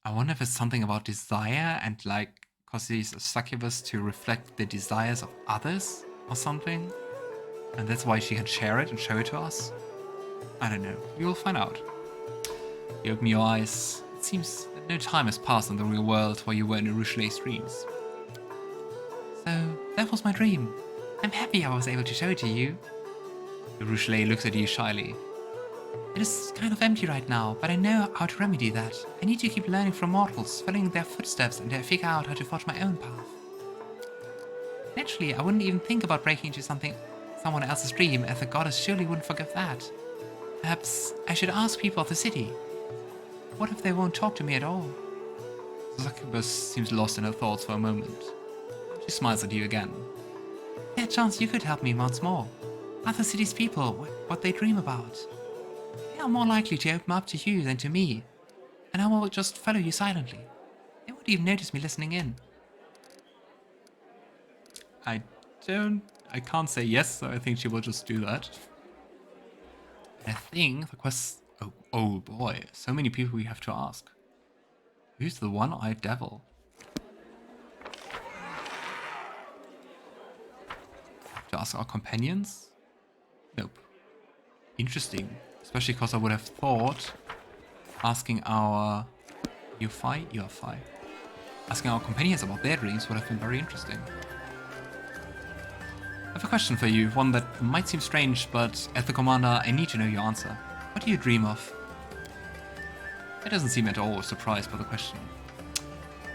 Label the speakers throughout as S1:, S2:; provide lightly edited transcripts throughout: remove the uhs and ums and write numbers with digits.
S1: I wonder if it's something about desire and like, cause he's a succubus to reflect the desires of others or something. And that's why she can share it and show it to us. I don't know. You will find out. You open your eyes. It seems that no time has passed in the real world while you were in Arueshalae's dreams. So, that was my dream. I'm happy I was able to show it to you. Arueshalae looks at you shyly. It is kind of empty right now, but I know how to remedy that. I need to keep learning from mortals, following their footsteps until I figure out how to forge my own path. Naturally, I wouldn't even think about breaking into someone else's dream, as the goddess surely wouldn't forgive that. Perhaps I should ask people of the city. What if they won't talk to me at all? Succubus seems lost in her thoughts for a moment. She smiles at you again. There's a chance you could help me once more. Ask the city's people what they dream about. They are more likely to open up to you than to me, and I will just follow you silently. They won't even notice me listening in. I can't say yes, so I think she will just do that. And I think the quest... Oh boy, so many people we have to ask. Who's the one-eyed devil? To ask our companions? Nope. Interesting. Especially because I would have thought asking our UFI. Asking our companions about their dreams would have been very interesting. I have a question for you, one that might seem strange, but as the commander, I need to know your answer. What do you dream of? He doesn't seem at all surprised by the question.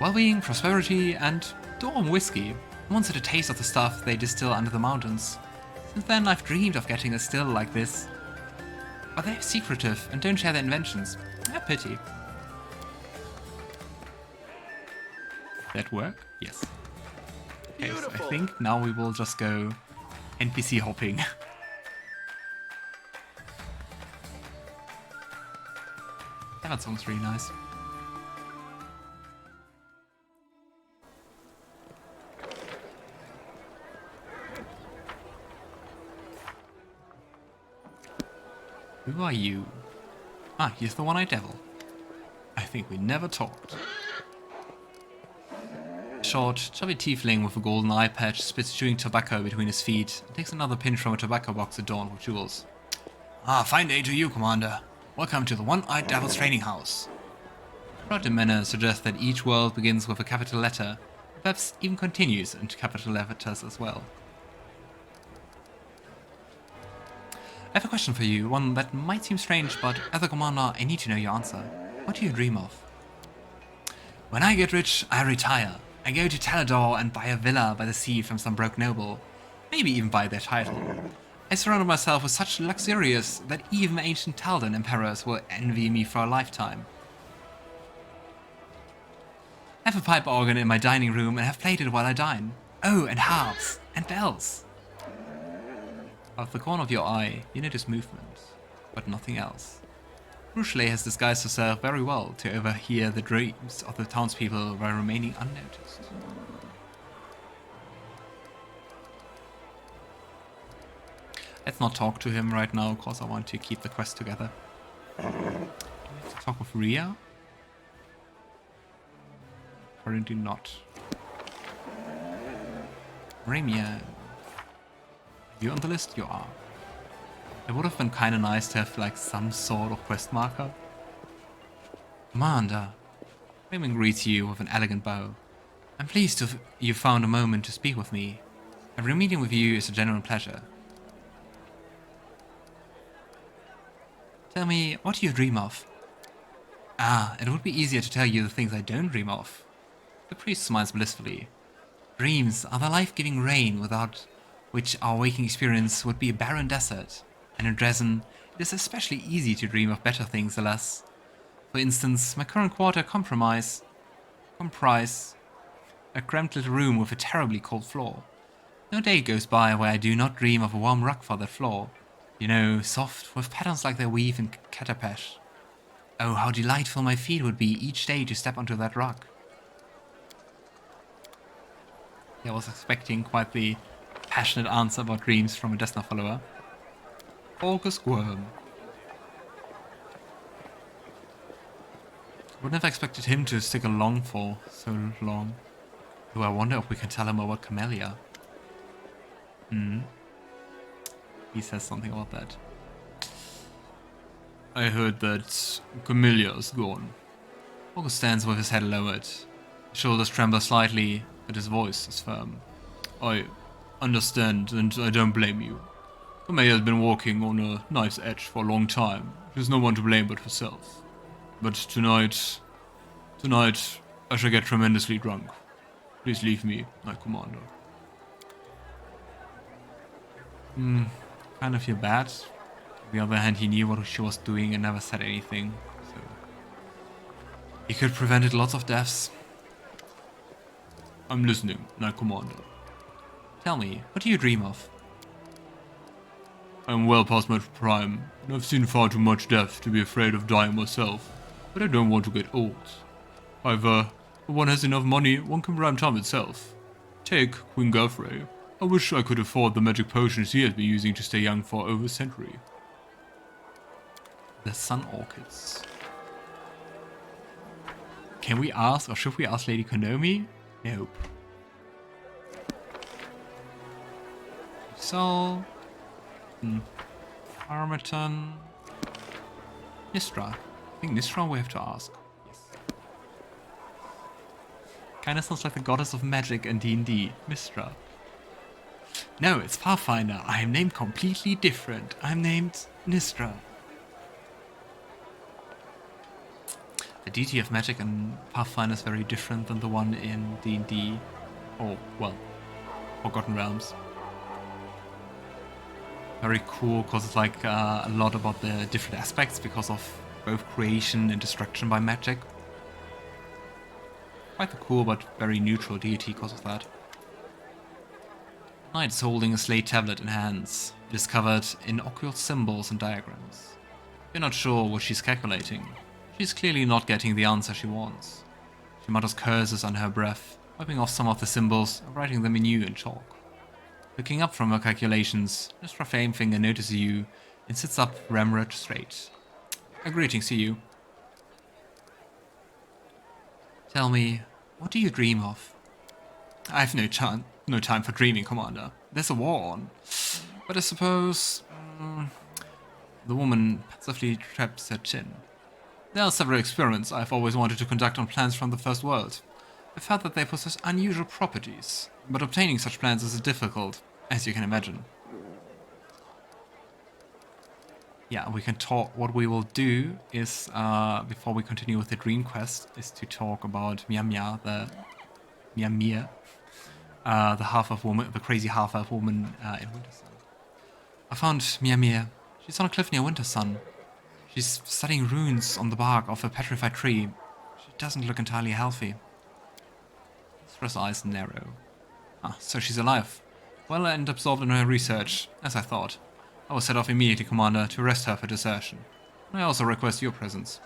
S1: Well-being, prosperity, and dorm whiskey. I once had a taste of the stuff they distill under the mountains. Since then, I've dreamed of getting a still like this. But they're secretive and don't share their inventions. A pity. That work? Yes. Okay, so I think now we will just go NPC hopping. That song's really nice. Who are you? Ah, he's the one-eyed devil. I think we never talked. Short, chubby tiefling with a golden eye patch spits chewing tobacco between his feet and takes another pinch from a tobacco box adorned with jewels. Ah, fine day to you, Commander. Welcome to the One-Eyed Devil's Training House. Proud manner suggests that each world begins with a capital letter, and perhaps even continues into capital letters as well. I have a question for you, one that might seem strange, but as a commander, I need to know your answer. What do you dream of? When I get rich, I retire. I go to Talador and buy a villa by the sea from some broke noble. Maybe even buy their title. I surround myself with such luxurious that even ancient Taldan emperors will envy me for a lifetime. I have a pipe organ in my dining room and have played it while I dine. Oh, and harps and bells. Out of the corner of your eye, you notice movement, but nothing else. Arueshalae has disguised herself very well to overhear the dreams of the townspeople while remaining unnoticed. Let's not talk to him right now, because I want to keep the quest together. Do we have to talk with Ria? Apparently not. Ramia. You on the list? You are. It would have been kinda nice to have like some sort of quest marker. Commander. Raymond greets you with an elegant bow. I'm pleased you found a moment to speak with me. Every meeting with you is a genuine pleasure. Tell me, what do you dream of? Ah, it would be easier to tell you the things I don't dream of. The priest smiles blissfully. Dreams are the life-giving rain without which our waking experience would be a barren desert, and in Drezen, it is especially easy to dream of better things, alas. For instance, my current quarter comprise a cramped little room with a terribly cold floor. No day goes by where I do not dream of a warm rug for that floor. You know, soft, with patterns like they weave in Kenabres. Oh, how delightful my feet would be each day to step onto that rug. I was expecting quite the passionate answer about dreams from a Desna follower. August Worm. Would never expected him to stick along for so long. Do I wonder if we can tell him about Camellia? He says something about that. I heard that Camellia's gone. August stands with his head lowered. His shoulders tremble slightly, but his voice is firm. I understand, and I don't blame you. Camellia has been walking on a knife's edge for a long time. There's no one to blame but herself. But tonight I shall get tremendously drunk. Please leave me, Knight Commander. Kind of feel bad. On the other hand, he knew what she was doing and never said anything, so he could have prevented lots of deaths. I'm listening, Knight Commander. Tell me, what do you dream of? I'm well past my prime, and I've seen far too much death to be afraid of dying myself, but I don't want to get old. However, when one has enough money, one can prime time itself. Take Queen Gelfrey. I wish I could afford the magic potions she has been using to stay young for over a century. The Sun Orchids. Can we ask, or should we ask Lady Konomi? Nope. So... Armaton... Nistra. I think Nistra we have to ask. Yes. Kinda sounds like the goddess of magic and D&D. Nistra. No, it's Pathfinder. I am named completely different. I'm named Nistra. The deity of magic in Pathfinder is very different than the one in D&D. Or, well, Forgotten Realms. Very cool, because it's like a lot about the different aspects because of both creation and destruction by magic. Quite a cool but very neutral deity because of that. Knight is holding a slate tablet in hands. It is covered in occult symbols and diagrams. You're not sure what she's calculating. She's clearly not getting the answer she wants. She mutters curses under her breath, wiping off some of the symbols and writing them anew in chalk. Looking up from her calculations, Nistra Famefinger notices you and sits up ramrod straight. Greetings to you. Tell me, what do you dream of? I have no time for dreaming, Commander. There's a war on. But I suppose... The woman passively traps her chin. There are several experiments I've always wanted to conduct on plants from the First World. I've heard that they possess unusual properties, but obtaining such plants is difficult, as you can imagine. Yeah, we can talk. What we will do is, before we continue with the dream quest, is to talk about Miamia, the half-elf woman, the crazy half-elf woman in Wintersun. I found Miamia. She's on a cliff near Wintersun. She's studying runes on the bark of a petrified tree. She doesn't look entirely healthy. Thra's eyes narrow. Ah, so she's alive. Well and absorbed in her research, as I thought. I will set off immediately, Commander, to arrest her for desertion. I also request your presence.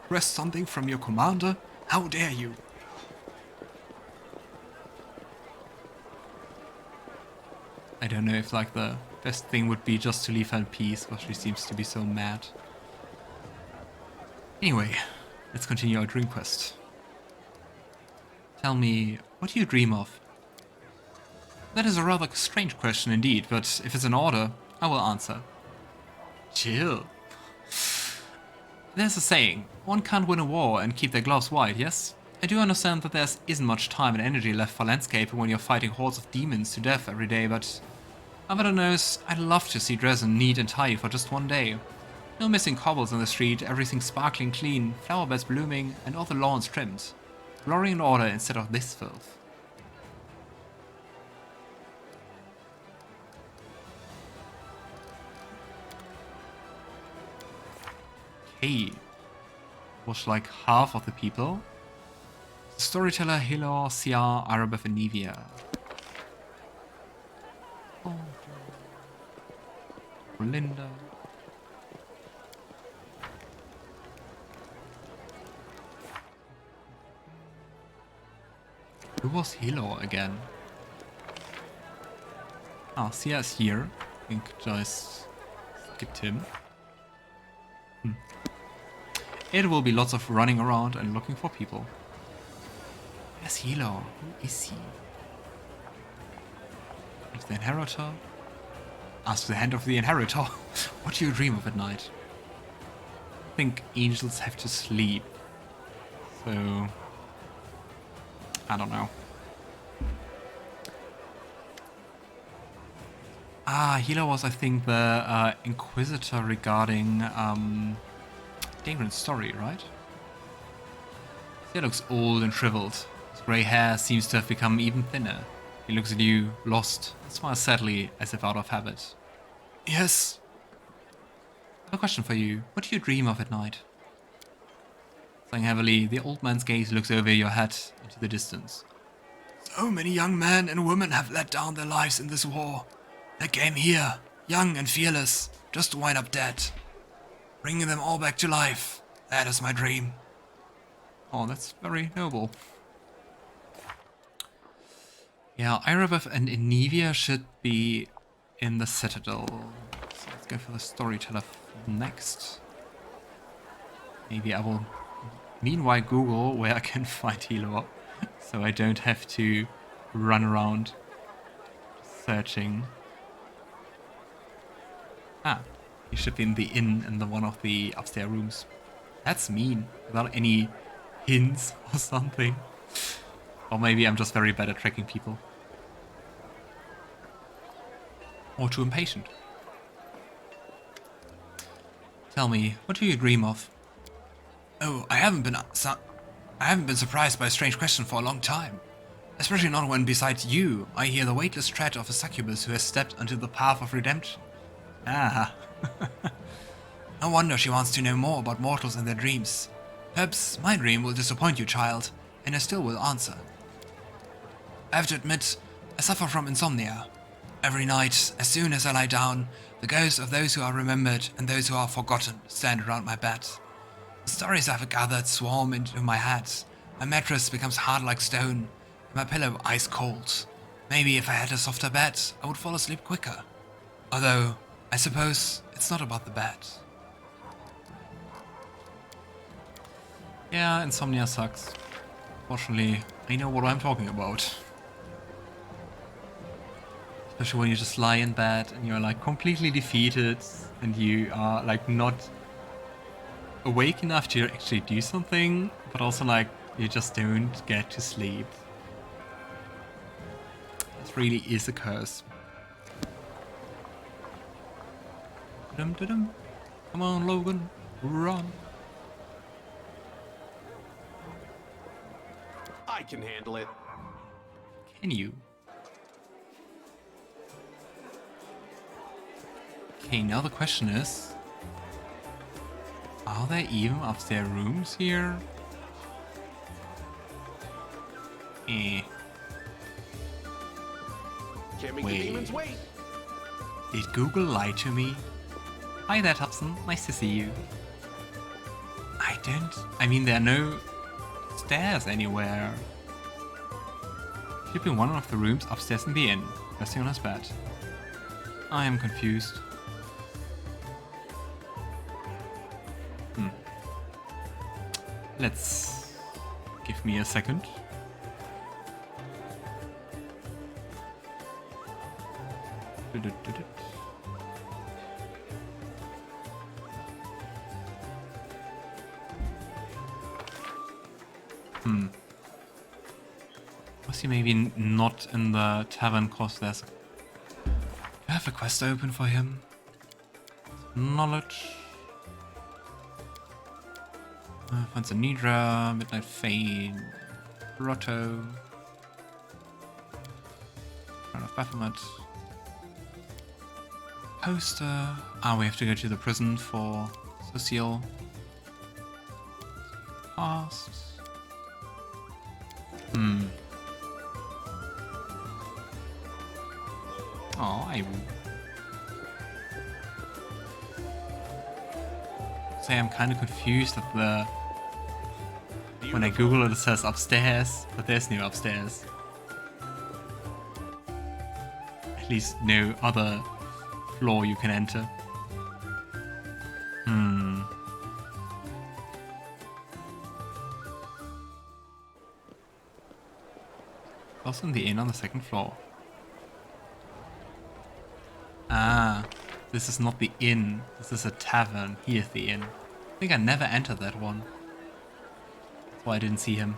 S1: Request something from your commander? How dare you? I don't know if like the best thing would be just to leave her in peace, because she seems to be so mad. Anyway, let's continue our dream quest. Tell me, what do you dream of? That is a rather strange question indeed, but if it's an order, I will answer. Chill. There's a saying, one can't win a war and keep their gloves white, yes? I do understand that there isn't much time and energy left for landscaping when you're fighting hordes of demons to death every day, but... Azata knows I'd love to see Drezen neat and tidy for just one day. No missing cobbles on the street, everything sparkling clean, flower beds blooming, and all the lawns trimmed. Glory and order instead of this filth. Okay. Was like half of the people. Storyteller Hilor Siar Arabefanivia. Oh. Linda. Who was Hilor again? Ah, Sia is here. I think just skipped him. it will be lots of running around and looking for people. Where's Hilo? Who is he? Is the inheritor? Ask the hand of the inheritor. What do you dream of at night? I think angels have to sleep. So I don't know. Hilo was, I think, the Inquisitor regarding Daeran's story, right? He looks old and shriveled. His grey hair seems to have become even thinner. He looks at you, lost, and smiles sadly, as if out of habit. Yes. I have a question for you. What do you dream of at night? Sighing heavily, the old man's gaze looks over your head into the distance. So many young men and women have let down their lives in this war. They came here, young and fearless, just to wind up dead. Bringing them all back to life. That is my dream. Oh, that's very noble. Yeah, Irobuff and Enivia should be in the Citadel. So let's go for the Storyteller next. Maybe I will meanwhile Google where I can find Hilo, so I don't have to run around searching. He should be in the inn in one of the upstairs rooms. That's mean, without any hints or something. Or maybe I'm just very bad at tracking people. Or too impatient. Tell me, what do you dream of? Oh, I haven't been surprised by a strange question for a long time. Especially not when besides you, I hear the weightless tread of a succubus who has stepped onto the path of redemption. Ah. No wonder she wants to know more about mortals and their dreams. Perhaps my dream will disappoint you, child, and I still will answer. I have to admit, I suffer from insomnia. Every night, as soon as I lie down, the ghosts of those who are remembered and those who are forgotten stand around my bed. The stories I've gathered swarm into my head. My mattress becomes hard like stone, and my pillow ice cold. Maybe if I had a softer bed, I would fall asleep quicker. Although, I suppose it's not about the bed. Yeah, insomnia sucks. Fortunately, I know what I'm talking about. Especially when you just lie in bed and you're like completely defeated and you are like not awake enough to actually do something, but also like you just don't get to sleep. This really is a curse. Come on, Logan, run.
S2: I can handle it.
S1: Can you? Okay, now the question is, are there even upstairs rooms here?
S2: Can't make the demons wait.
S1: Did Google lie to me? Hi there, Tubson. Nice to see you. I mean, there are no stairs anywhere. Should be one of the rooms upstairs in the inn, resting on his bed. I am confused. Let's give me a second. Was he maybe not in the tavern cause there's... I have a quest open for him. Knowledge. Fancy Nidra, Midnight Fane, Grotto. Crown of Baphomet. Poster. We have to go to the prison for Sosiel. Past. Oh, I say I'm kind of confused at the... When I Google it, it says upstairs, but there's no upstairs. At least no other floor you can enter. Also in the inn on the second floor. Ah, this is not the inn. This is a tavern. Here's the inn. I think I never entered that one. That's why I didn't see him.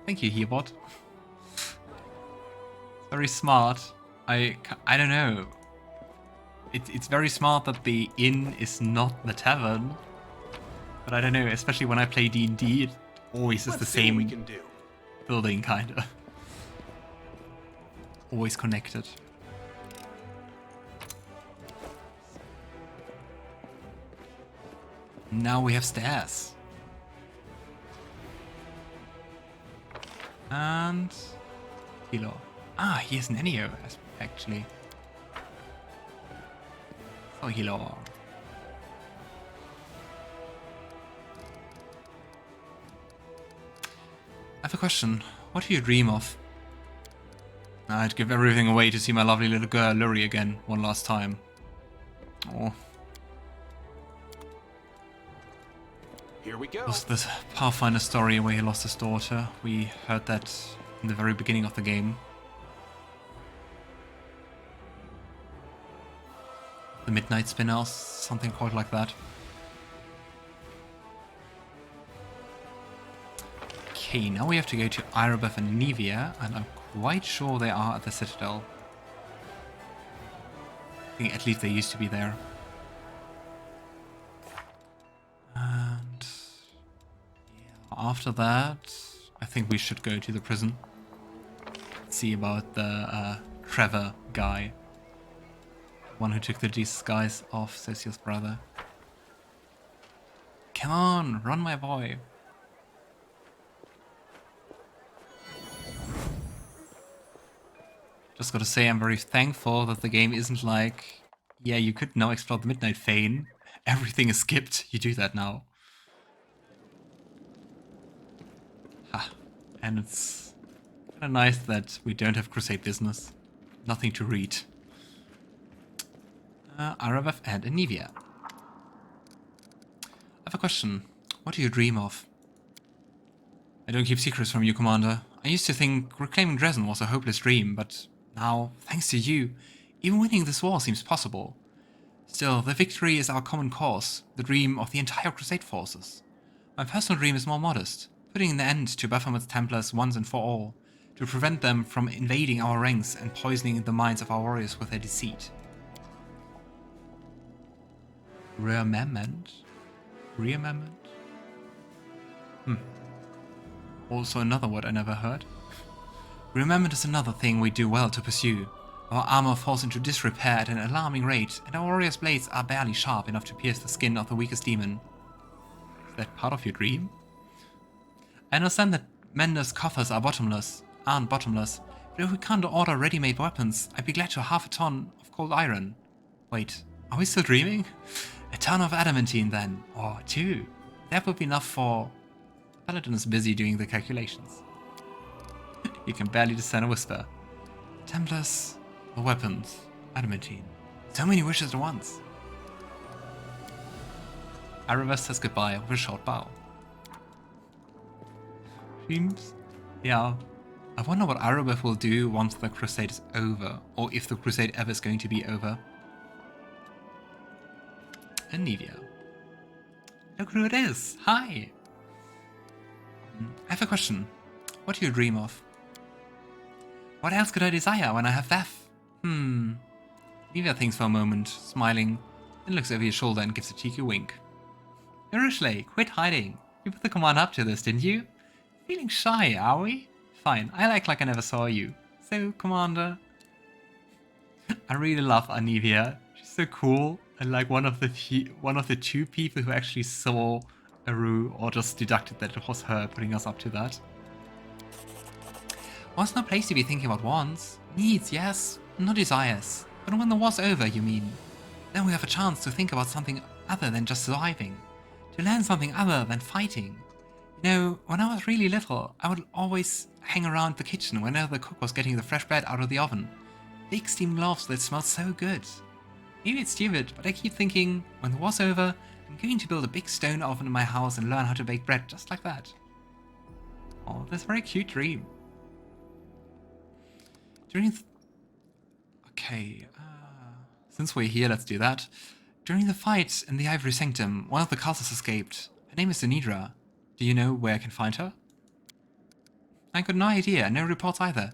S1: Thank you, Herbot. Very smart. I don't know. It's very smart that the inn is not the tavern. But I don't know, especially when I play D&D, it always is the same building, kinda. Always connected. Now we have stairs. And... Hilo. Ah, here's Nenio, actually. Oh, Hilo. I have a question. What do you dream of? I'd give everything away to see my lovely little girl Luri again one last time. Oh.
S2: Here we go.
S1: Was this Pathfinder story where he lost his daughter? We heard that in the very beginning of the game. The Midnight Spinner or something called like that. Okay, now we have to go to Irabeth and Nevia, and I'm quite sure they are at the Citadel. I think at least they used to be there. And yeah, after that, I think we should go to the prison. See about the Trevor guy. One who took the disguise of Sosiel's brother. Come on, run my boy. Just gotta say, I'm very thankful that the game isn't like, yeah, you could now explore the Midnight Fane. Everything is skipped. You do that now. Ha. And it's kinda nice that we don't have Crusade business. Nothing to read. Irabeth and Nevia. I have a question. What do you dream of? I don't keep secrets from you, Commander. I used to think reclaiming Drezen was a hopeless dream, but now, thanks to you, even winning this war seems possible. Still, the victory is our common cause, the dream of the entire Crusade forces. My personal dream is more modest, putting an end to Baphomet's Templars once and for all, to prevent them from invading our ranks and poisoning the minds of our warriors with their deceit. Rearmament? Also another word I never heard. Rearmament is another thing we do well to pursue. Our armor falls into disrepair at an alarming rate, and our warriors' blades are barely sharp enough to pierce the skin of the weakest demon. Is that part of your dream? I understand that Mender's coffers aren't bottomless, but if we can't order ready-made weapons, I'd be glad to half a ton of cold iron. Wait, are we still dreaming? A ton of adamantine then, or two. That would be enough for... Paladin is busy doing the calculations. You can barely discern a whisper. Templars, the weapons, adamantine. So many wishes at once. Irabeth says goodbye with a short bow. Seems... yeah. I wonder what Irabeth will do once the Crusade is over, or if the Crusade ever is going to be over. And Nevia. Look who it is! Hi! I have a question. What do you dream of? What else could I desire when I have death? Nevia thinks for a moment, smiling, then looks over your shoulder and gives a cheeky wink. Arueshalae, quit hiding. You put the command up to this, didn't you? Feeling shy, are we? Fine, I'll act like I never saw you. So, Commander... I really love Nevia. She's so cool, and like one of the two people who actually saw Aru, or just deducted that it was her putting us up to that. War's no place to be thinking about wants. Needs, yes, not desires. But when the war's over, you mean? Then we have a chance to think about something other than just surviving. To learn something other than fighting. You know, when I was really little, I would always hang around the kitchen whenever the cook was getting the fresh bread out of the oven. Big steam loaves that smelled so good. Maybe it's stupid, but I keep thinking, when the war's over, I'm going to build a big stone oven in my house and learn how to bake bread just like that. Oh, that's a very cute dream. Okay, since we're here, let's do that. During the fight in the Ivory Sanctum, one of the castles escaped. Her name is Zenidra. Do you know where I can find her? I got no idea, no reports either.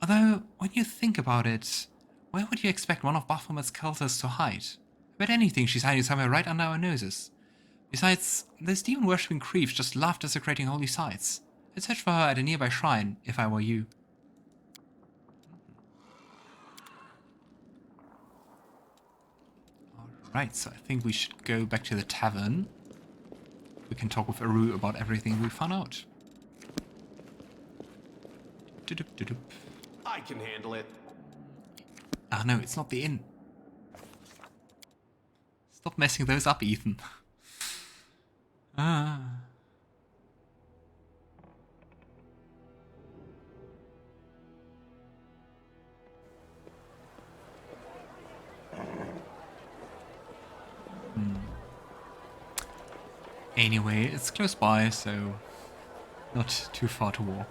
S1: Although, when you think about it, where would you expect one of Baphomet's cultists to hide? I bet anything she's hiding somewhere right under our noses. Besides, those demon-worshipping creeps just love desecrating holy sites. I'd search for her at a nearby shrine, if I were you. Alright, so I think we should go back to the tavern. We can talk with Aru about everything we found out.
S2: I can handle it.
S1: Ah no, it's not the inn. Stop messing those up, Ethan. Ah. Anyway, it's close by, so not too far to walk.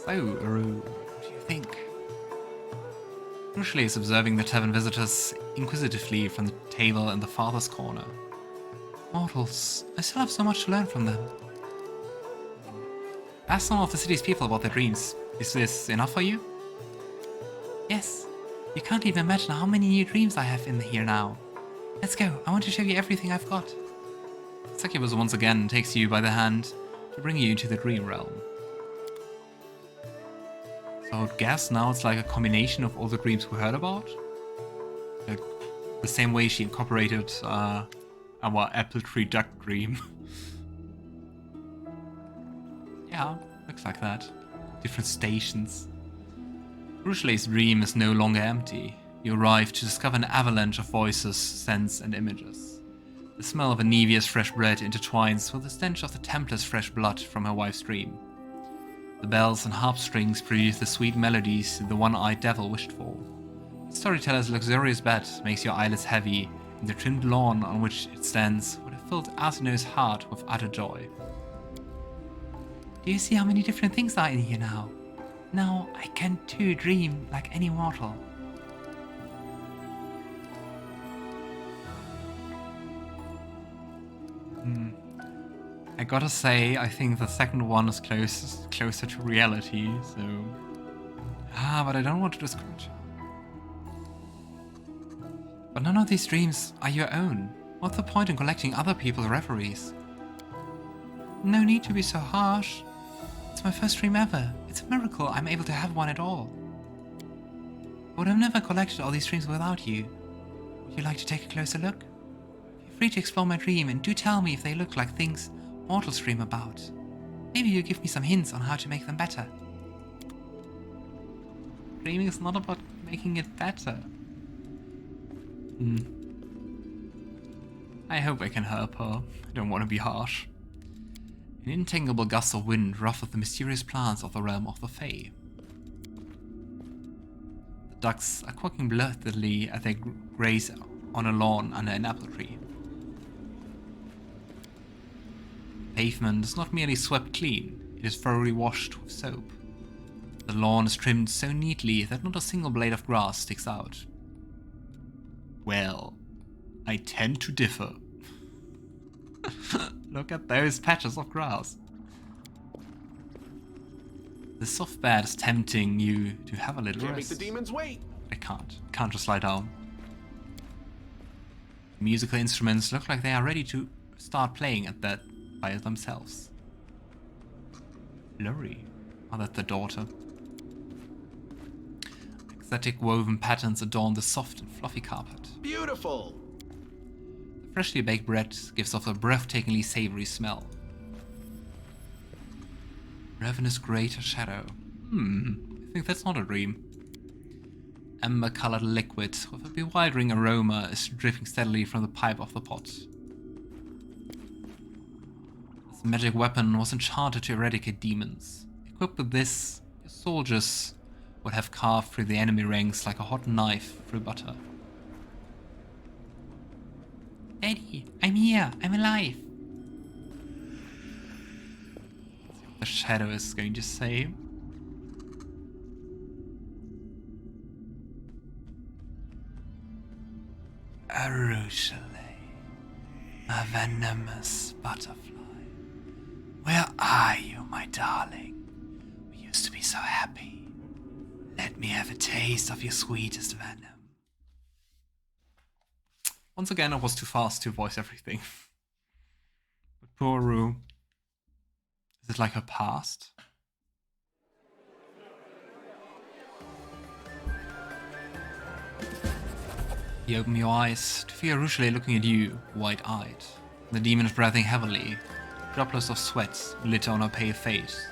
S1: So, Aru, what do you think? Arueshalae is observing the tavern visitors inquisitively from the table in the farthest corner. Mortals, I still have so much to learn from them. Ask some of the city's people about their dreams. Is this enough for you? Yes. You can't even imagine how many new dreams I have in here now. Let's go, I want to show you everything I've got. Succubus once again takes you by the hand to bring you to the dream realm. So I would guess now it's like a combination of all the dreams we heard about. Like the same way she incorporated our apple tree duck dream. Yeah, looks like that. Different stations. Arueshalae's dream is no longer empty. You arrive to discover an avalanche of voices, scents, and images. The smell of Anevia's fresh bread intertwines with the stench of the Templar's fresh blood from her wife's dream. The bells and harp strings produce the sweet melodies the one-eyed devil wished for. The storyteller's luxurious bed makes your eyelids heavy, and the trimmed lawn on which it stands would have filled Arsinoe's heart with utter joy. Do you see how many different things are in here now? Now I can too dream like any mortal. I gotta say, I think the second one is closer to reality, so... but I don't want to discourage her. But none of these dreams are your own. What's the point in collecting other people's reveries? No need to be so harsh. It's my first dream ever. It's a miracle I'm able to have one at all. I would have never collected all these dreams without you. Would you like to take a closer look? Feel free to explore my dream and do tell me if they look like things mortals dream about. Maybe you give me some hints on how to make them better. Dreaming is not about making it better. I hope I can help her. I don't want to be harsh. An intangible gust of wind ruffled the mysterious plants of the realm of the Fae. The ducks are quacking blithely as they graze on a lawn under an apple tree. The pavement is not merely swept clean, it is thoroughly washed with soap. The lawn is trimmed so neatly that not a single blade of grass sticks out. Well, I tend to differ. Look at those patches of grass. The soft bed is tempting you to have a little
S2: Can't
S1: rest.
S2: make the demons wait.
S1: I can't. Can't just lie down. The musical instruments look like they are ready to start playing at that by themselves. Lori. Oh, that's the daughter. Exotic woven patterns adorn the soft and fluffy carpet.
S2: Beautiful.
S1: The freshly baked bread gives off a breathtakingly savory smell. Ravenous greater shadow. I think that's not a dream. Amber-colored liquid with a bewildering aroma is dripping steadily from the pipe of the pot. This magic weapon was enchanted to eradicate demons. Equipped with this, your soldiers would have carved through the enemy ranks like a hot knife through butter. Daddy, I'm here. I'm alive. Let's see what the shadow is going to say. Arueshalae, a venomous butterfly. Where are you, my darling? We used to be so happy. Let me have a taste of your sweetest venom. Once again, I was too fast to voice everything. But poor Rue. Is it like her past? You open your eyes to feel Arueshalae looking at you, wide-eyed. The demon is breathing heavily. Droplets of sweat glitter on her pale face.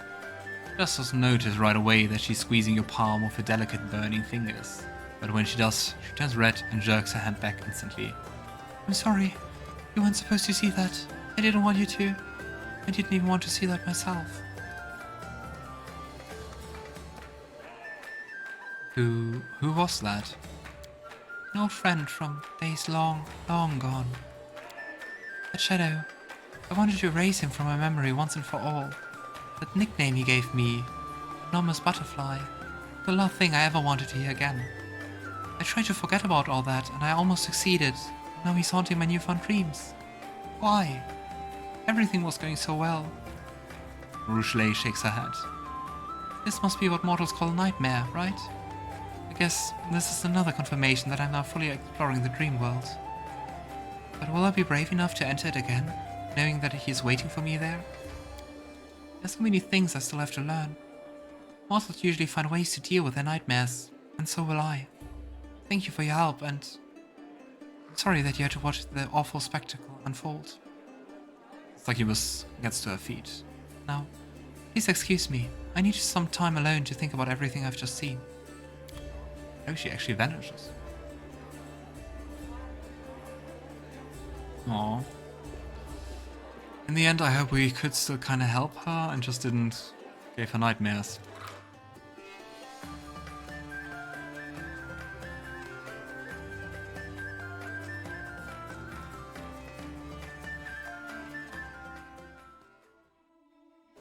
S1: Just doesn't notice right away that she's squeezing your palm with her delicate burning fingers. But when she does, she turns red and jerks her hand back instantly. I'm sorry. You weren't supposed to see that. I didn't want you to. I didn't even want to see that myself. Who was that? An old friend from days long, long gone. That shadow. I wanted to erase him from my memory once and for all. That nickname he gave me, Enormous Butterfly, the last thing I ever wanted to hear again. I tried to forget about all that, and I almost succeeded. Now he's haunting my newfound dreams. Why? Everything was going so well. Arueshalae shakes her head. This must be what mortals call a nightmare, right? I guess this is another confirmation that I'm now fully exploring the dream world. But will I be brave enough to enter it again, knowing that he is waiting for me there? There's so many things I still have to learn. Mortals usually find ways to deal with their nightmares, and so will I. Thank you for your help, and I'm sorry that you had to watch the awful spectacle unfold. Succubus gets to her feet. Now, please excuse me. I need some time alone to think about everything I've just seen. Oh, she actually vanishes. Aww. In the end, I hope we could still kind of help her and just didn't give her nightmares.